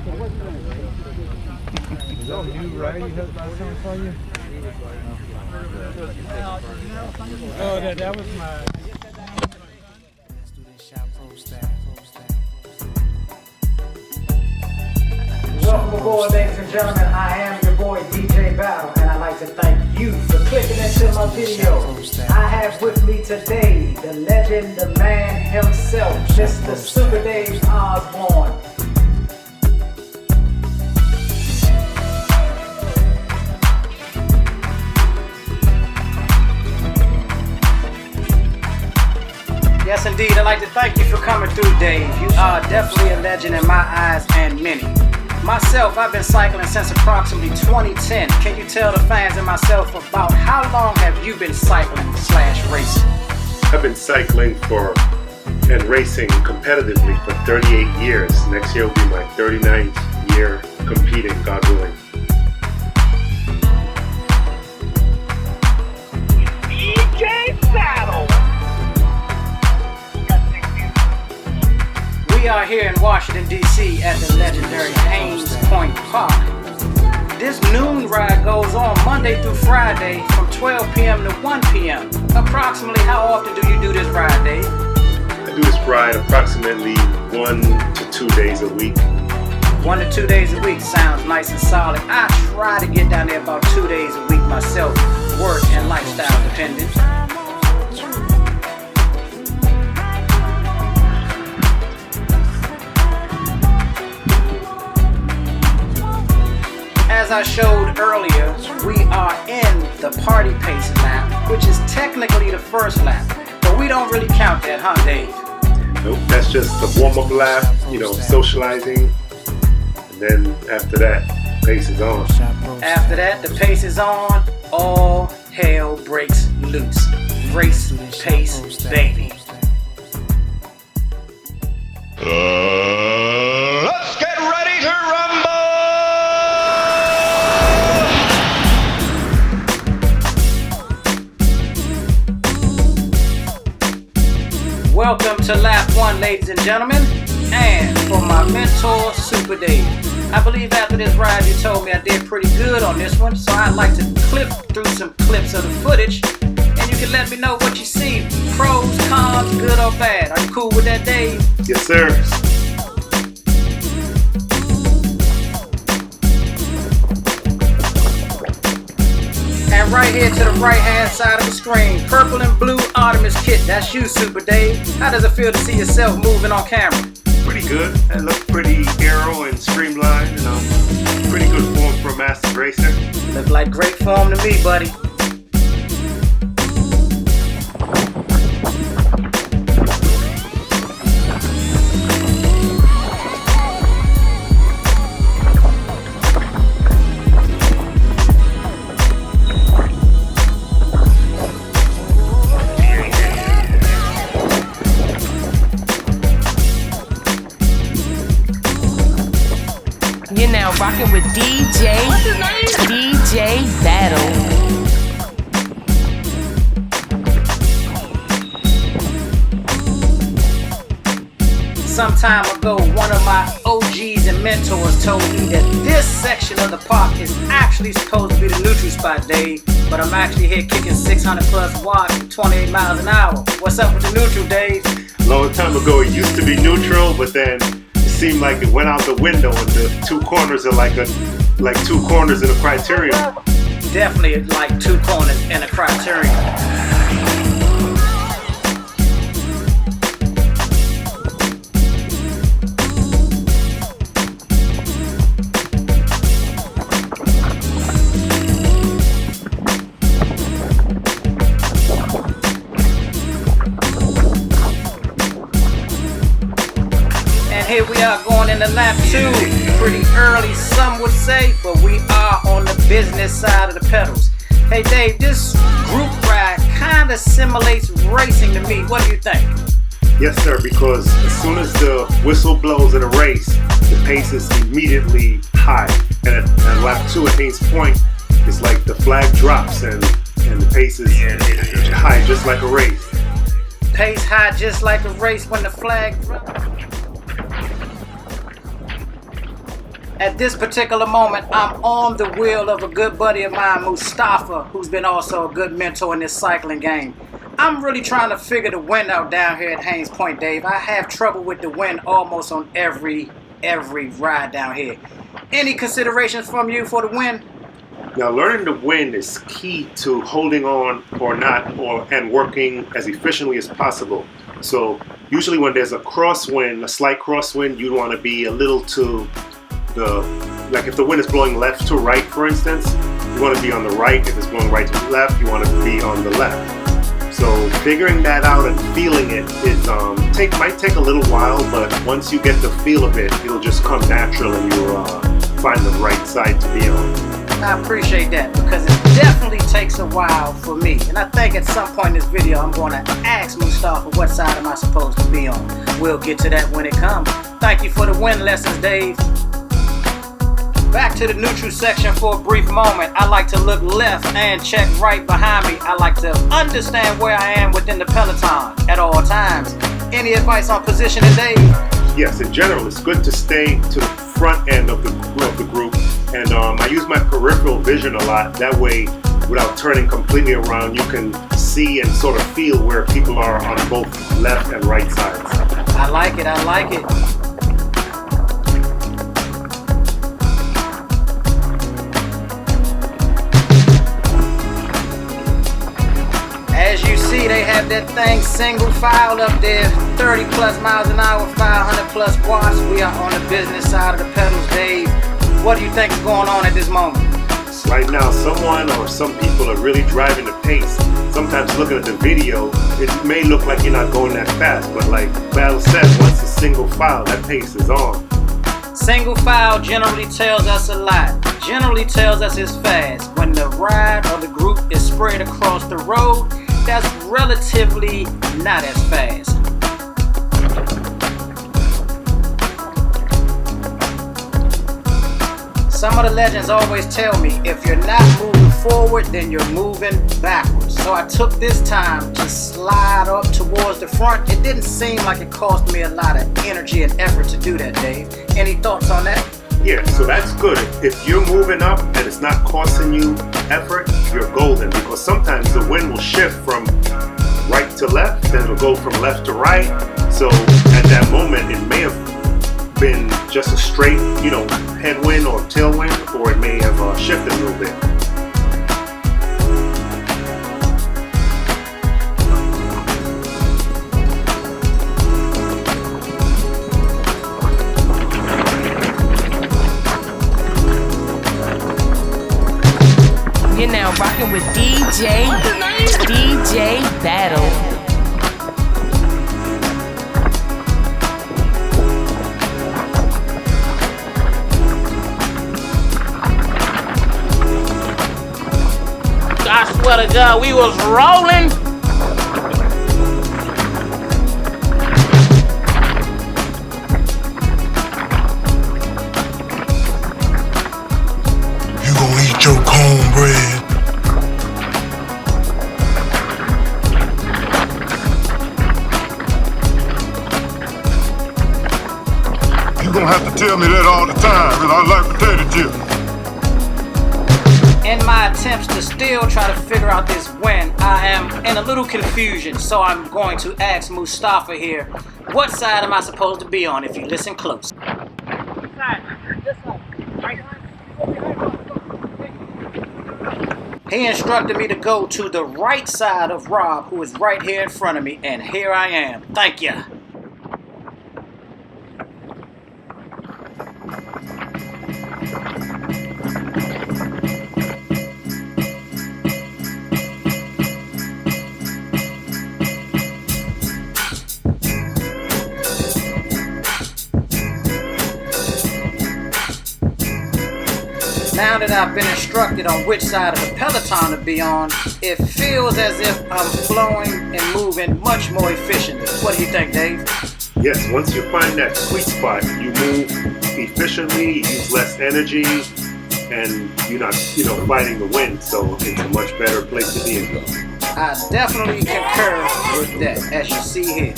Is that new ride you had last time I saw you? Oh, that was my... Welcome aboard, ladies and gentlemen. I am your boy DJ Battle, and I'd like to thank you for clicking into my video. I have with me today the legend, the man himself, Mr. Super Dave Osborne. Yes, indeed. I'd like to thank you for coming through, Dave. You are definitely a legend in my eyes and many. Myself, I've been cycling since approximately 2010. Can you tell the fans and myself about how long have you been cycling/racing? I've been cycling and racing competitively for 38 years. Next year will be my 39th year competing, God willing. DJ Battle! We are here in Washington, D.C. at the legendary Hains Point Park. This noon ride goes on Monday through Friday from 12 p.m. to 1 p.m. Approximately how often do you do this ride, Dave? I do this ride approximately 1 to 2 days a week. 1 to 2 days a week sounds nice and solid. I try to get down there about 2 days a week myself, work and lifestyle dependent. As I showed earlier, we are in the party pace lap, which is technically the first lap, but we don't really count that, huh, Dave? Nope, that's just the warm-up lap, socializing, and then after that, pace is on. After that, the pace is on, all hell breaks loose. Race pace, baby. Let's get ready to rumble! Welcome to lap 1, ladies and gentlemen, and for my mentor, Super Dave. I believe after this ride you told me I did pretty good on this one, so I'd like to clip through some clips of the footage, and you can let me know what you see, pros, cons, good or bad. Are you cool with that, Dave? Yes, sir. And right here to the right-hand side of the screen, purple and blue Artemis kit. That's you, Super Dave. How does it feel to see yourself moving on camera? Pretty good. That looked pretty aero and streamlined, pretty good form for a master racer. Look like great form to me, buddy. You're now rocking with DJ Battle. Some time ago, one of my OGs and mentors told me that this section of the park is actually supposed to be the neutral spot, Dave, but I'm actually here kicking 600 plus watts at 28 miles an hour. What's up with the neutral, Dave? A long time ago, it used to be neutral, but then seemed like it went out the window, and the two corners are like two corners in a criterion. Definitely like two corners in a criterion. Here we are going into lap 2, pretty early some would say, but we are on the business side of the pedals. Hey Dave, this group ride kind of simulates racing to me. What do you think? Yes sir, because as soon as the whistle blows in a race, the pace is immediately high. And at lap 2 at Hains Point, it's like the flag drops and the pace is high just like a race. Pace high just like a race when the flag drops. At this particular moment, I'm on the wheel of a good buddy of mine, Mustafa, who's been also a good mentor in this cycling game. I'm really trying to figure the wind out down here at Hains Point, Dave. I have trouble with the wind almost on every ride down here. Any considerations from you for the wind? Now, learning the wind is key to holding on or not, and working as efficiently as possible. So usually when there's a crosswind, a slight crosswind, you want to be a little to like if the wind is blowing left to right, for instance, you want to be on the right. If it's blowing right to left, you want to be on the left. So figuring that out and feeling it is might take a little while, but once you get the feel of it, it'll just come natural and you'll find the right side to be on. I appreciate that because it definitely takes a while for me. And I think at some point in this video, I'm going to ask Mustafa what side am I supposed to be on. We'll get to that when it comes. Thank you for the wind lessons, Dave. Back to the neutral section for a brief moment. I like to look left and check right behind me. I like to understand where I am within the peloton at all times. Any advice on positioning, Dave? Yes, in general, it's good to stay to the front end of the group. And I use my peripheral vision a lot. That way, without turning completely around, you can see and sort of feel where people are on both left and right sides. I like it, I like it. As you see, they have that thing single file up there, 30 plus miles an hour, 500 plus watts. We are on the business side of the pedals, Dave. What do you think is going on at this moment? Right now, someone or some people are really driving the pace. Sometimes looking at the video, it may look like you're not going that fast, but like Battle said, once it's single file, that pace is on. Single file generally tells us a lot. Generally tells us it's fast. When the ride or the group is spread across the road, that's relatively not as fast. Some of the legends always tell me, if you're not moving forward, then you're moving backwards. So I took this time to slide up towards the front. It didn't seem like it cost me a lot of energy and effort to do that, Dave. Any thoughts on that? Yeah, so that's good. If you're moving up and it's not costing you effort, you're golden, because sometimes the wind will shift from right to left, then it'll go from left to right. So at that moment, it may have been just a straight, headwind or tailwind, or it may have shifted a little bit. You're now rocking with DJ Battle. I swear to God, we was rolling. You gonna eat your cornbread? You gonna have to tell me that all the time, cause I like potato chips. In my attempts to still try to figure out this wind, I am in a little confusion, so I'm going to ask Mustafa here, what side am I supposed to be on if you listen close? He instructed me to go to the right side of Rob, who is right here in front of me, and here I am. Thank you. Now that I've been instructed on which side of the Peloton to be on, it feels as if I'm flowing and moving much more efficiently. What do you think, Dave? Yes, once you find that sweet spot, you move efficiently, you use less energy, and you're not, fighting the wind, so it's a much better place to be in. I definitely concur with that, as you see here.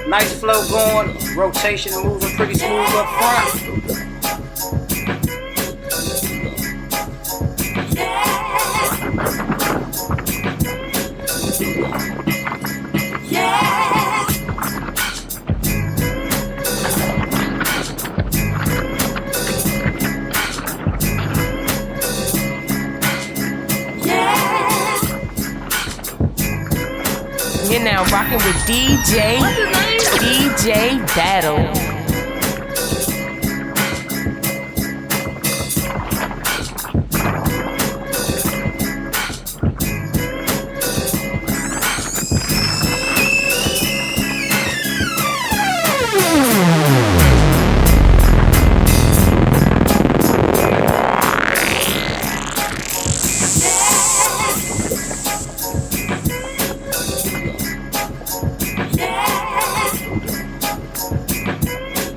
Nice flow going, rotation moving pretty smooth up front. You're now rocking with DJ Battle.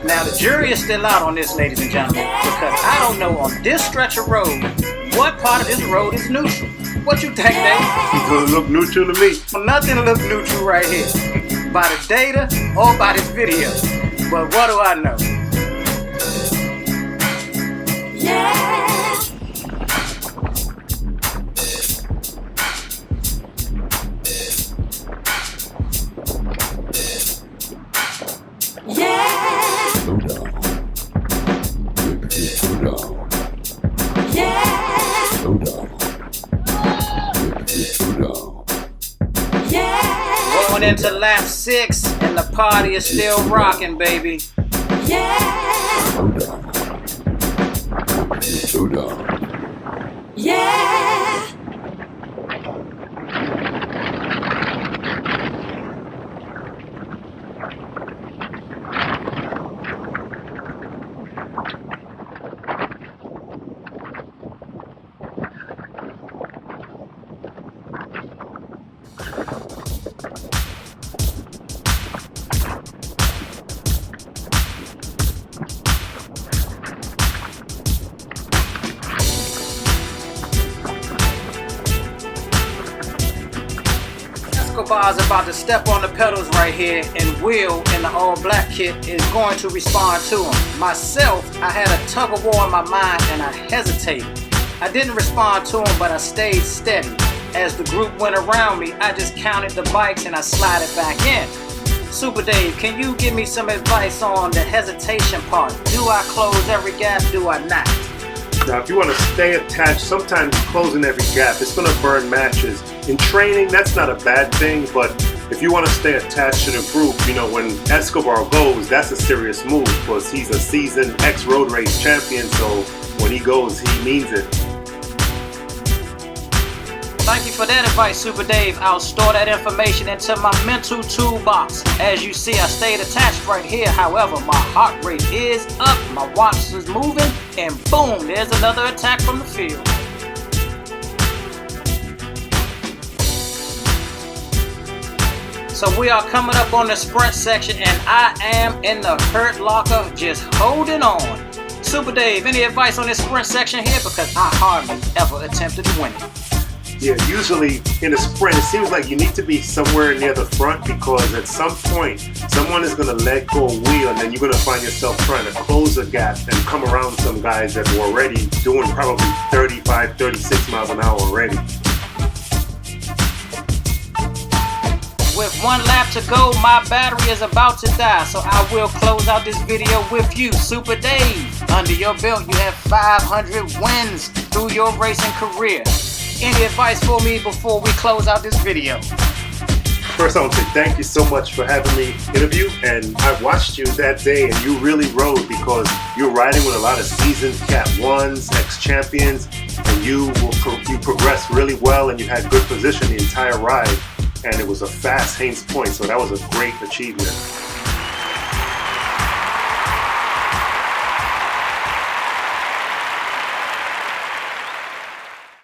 Now the jury is still out on this, ladies and gentlemen, because I don't know on this stretch of road what part of this road is neutral. What you think, Dave? It's gonna look neutral to me. Well, nothing look neutral right here, by the data or by this video. But what do I know? Going into lap 6 and the party is still rocking, baby. Escobar's about to step on the pedals right here, and Will in the all black kit is going to respond to him. Myself, I had a tug of war in my mind and I hesitated. I didn't respond to him, but I stayed steady. As the group went around me, I just counted the bikes and I slided back in. Super Dave, can you give me some advice on the hesitation part? Do I close every gap? Do I not? Now, if you want to stay attached, sometimes closing every gap, it's going to burn matches. In training, that's not a bad thing, but if you want to stay attached to the group, you know, when Escobar goes, that's a serious move because he's a seasoned ex-road race champion, so when he goes, he means it. Thank you for that advice, Super Dave. I'll store that information into my mental toolbox. As you see, I stayed attached right here. However, my heart rate is up, my watch is moving, and boom, there's another attack from the field. So we are coming up on the sprint section, and I am in the hurt locker just holding on. Super Dave, any advice on this sprint section here? Because I hardly ever attempted to win it. Yeah, usually in a sprint, it seems like you need to be somewhere near the front because at some point, someone is going to let go of wheel and then you're going to find yourself trying to close a gap and come around some guys that were already doing probably 35, 36 miles an hour already. With one lap to go, my battery is about to die, so I will close out this video with you, Super Dave. Under your belt, you have 500 wins through your racing career. Any advice for me before we close out this video? First, I want to say thank you so much for having me interview, and I watched you that day, and you really rode because you're riding with a lot of seasoned Cat 1s, ex-champions, and you progressed really well, and you had good position the entire ride, and it was a fast Hains Point, so that was a great achievement.